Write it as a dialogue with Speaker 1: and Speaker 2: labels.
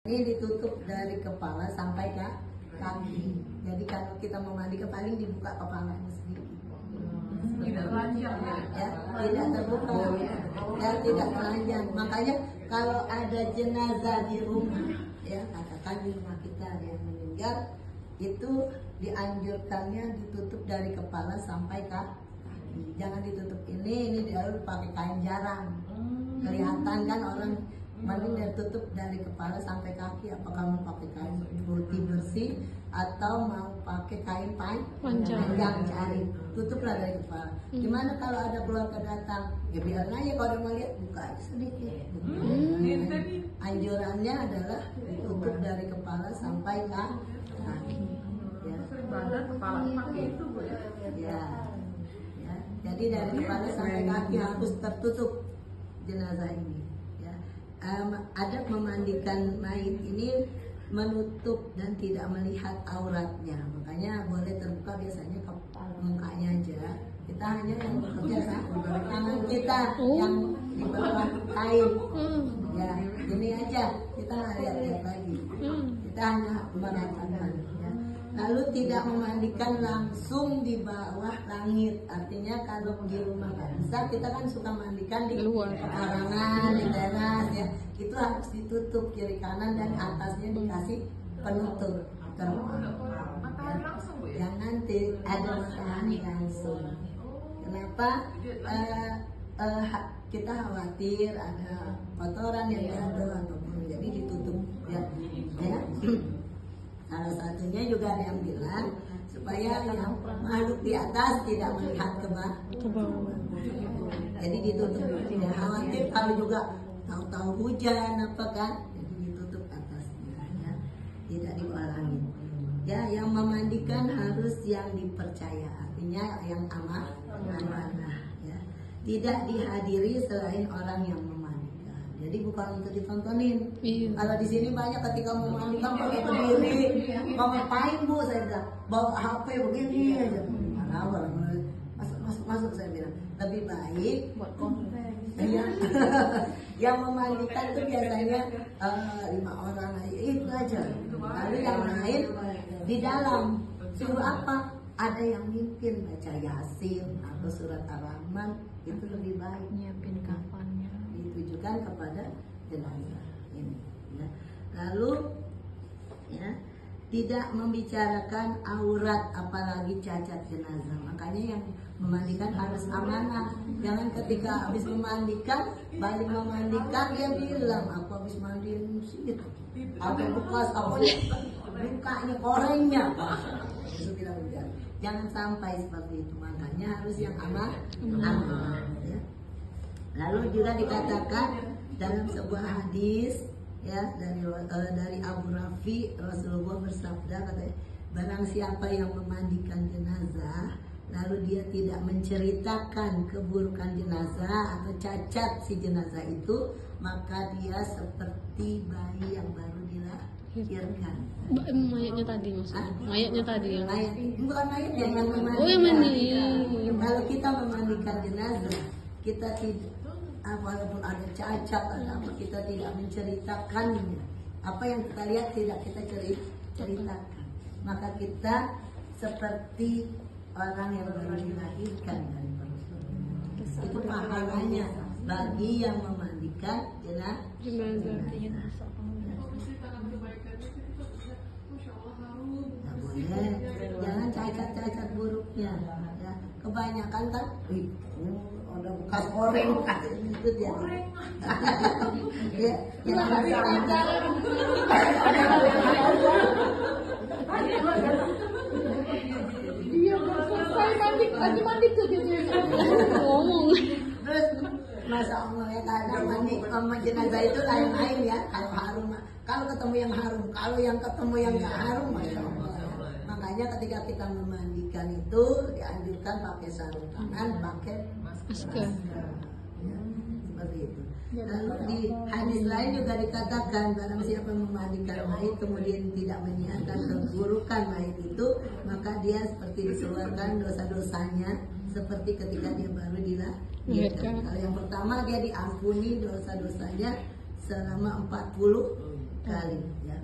Speaker 1: Ini ditutup dari kepala sampai ke kaki. Jadi kalau kita memandikan paling dibuka kepalanya sedikit.
Speaker 2: Tidak telanjang
Speaker 1: Ya, tidak terbuka, ya tidak telanjang. Makanya kalau ada jenazah di rumah, ya katakan di rumah kita ada yang meninggal, itu dianjurkannya ditutup dari kepala sampai ke kaki. Jangan ditutup ini dia pakai kain jarang. Kelihatan kan orang mending tutup dari kepala sampai kaki. Apakah mau pakai kain putih bersih atau mau pakai kain panjang cari, tutuplah dari kepala. Gimana kalau ada keluarga datang, ya biarin aja, kalau dia mau lihat buka aja sedikit. Anjurannya adalah ditutup dari kepala sampai ke kaki. Ya.
Speaker 2: Badan kepala pakai itu Bu ya.
Speaker 1: Ya. Jadi dari kepala sampai kaki harus tertutup jenazah ini. Adab memandikan mayit ini menutup dan tidak melihat auratnya, makanya boleh terbuka biasanya ke mukanya aja. Kita hanya yang bekerja tangan kita yang di bawah kain, ya ini aja kita lihat lagi. Kita hanya meratakan. Ya. Lalu tidak memandikan langsung di bawah langit, artinya kalau di rumah nggak bisa, kita kan suka mandikan di luar pekarangan, di teras, ya itu harus ditutup kiri kanan dan atasnya dikasih penutup terpal.
Speaker 2: Matahari langsung Bu ya.
Speaker 1: Jangan ada matahari langsung. Kenapa? Kita khawatir ada kotoran yang jatuh ataupun, jadi ditutup ya. Salah satunya juga ada yang bilang supaya yang makhluk di atas tidak melihat ke bawah. Jadi ditutup, tidak khawatir kalau juga tahu-tahu hujan apa kan, jadi ditutup atasnya, ya. Tidak diulangi. Ya, yang memandikan harus yang dipercaya, artinya yang amanah, ya. Tidak dihadiri selain orang yang memandikan. Jadi bukan untuk ditontonin. Kalau di sini banyak ketika memandikan pakai berdiri, mau ngapain Bu? Saya bilang bawa HP begini aja. Masuk saya bilang lebih baik buat konten. Iya. Yang memandikan itu biasanya 5 orang aja, itu aja. Lalu yang lain di dalam suruh apa? Ada yang mimpin baca Yasin atau surat Ar-Rahman, itu lebih baik.
Speaker 3: Nyiapin kafannya.
Speaker 1: Ditujukan kepada jenazah ini. Ya. Lalu ya, tidak membicarakan aurat apalagi cacat jenazah. Makanya yang memandikan harus amanah. Jangan ketika habis memandikan, balik memandikan dia bilang aku habis mandiin itu. Apa bekas lukanya, korengnya. Itu tidak benar. Jangan sampai seperti itu. Makanya harus yang amanah. Ya. Lalu juga dikatakan dalam sebuah hadis ya dari Abu Rafi, Rasulullah bersabda, katanya barang siapa yang memandikan jenazah lalu dia tidak menceritakan keburukan jenazah atau cacat si jenazah itu, maka dia seperti bayi yang baru dilahirkan.
Speaker 3: Mayatnya tadi maksudnya? Mayatnya tadi yang
Speaker 1: bukan mayatnya, yang memandikan.
Speaker 3: Oh, yang mandi.
Speaker 1: Kalau kita memandikan jenazah, kita tidak, walaupun ada cacat ada apa, kita tidak menceritakannya. Apa yang kita lihat tidak kita ceritakan, maka kita seperti orang yang baru dilahirkan dari perut. Itu pahalanya bagi yang memandikan jenazah. Nah, boleh, jangan cacat-cacat buruknya. Ya. Kebanyakan kan, ada bekas koreng, itu dia. Ya, jangan
Speaker 3: mandi tuh dia ngomong.
Speaker 1: Terus masa Allah ya, kadang mandi sama jenazah itu lain-lain ya. Kalau harum, kalau ketemu yang harum, kalau yang ketemu yang nggak harum, masya Allah. Makanya ketika kita memandikan itu dianjurkan pakai sarung tangan, pakai masker. Ya, seperti itu. Lalu di hadis lain juga dikatakan barang siapa memandikan mayit kemudian tidak menyiarkan keburukan mayit itu, maka dia seperti dikeluarkan dosa-dosanya seperti ketika dia baru dilahirkan. Kalau yang pertama dia diampuni dosa-dosanya selama 40 sekali ya.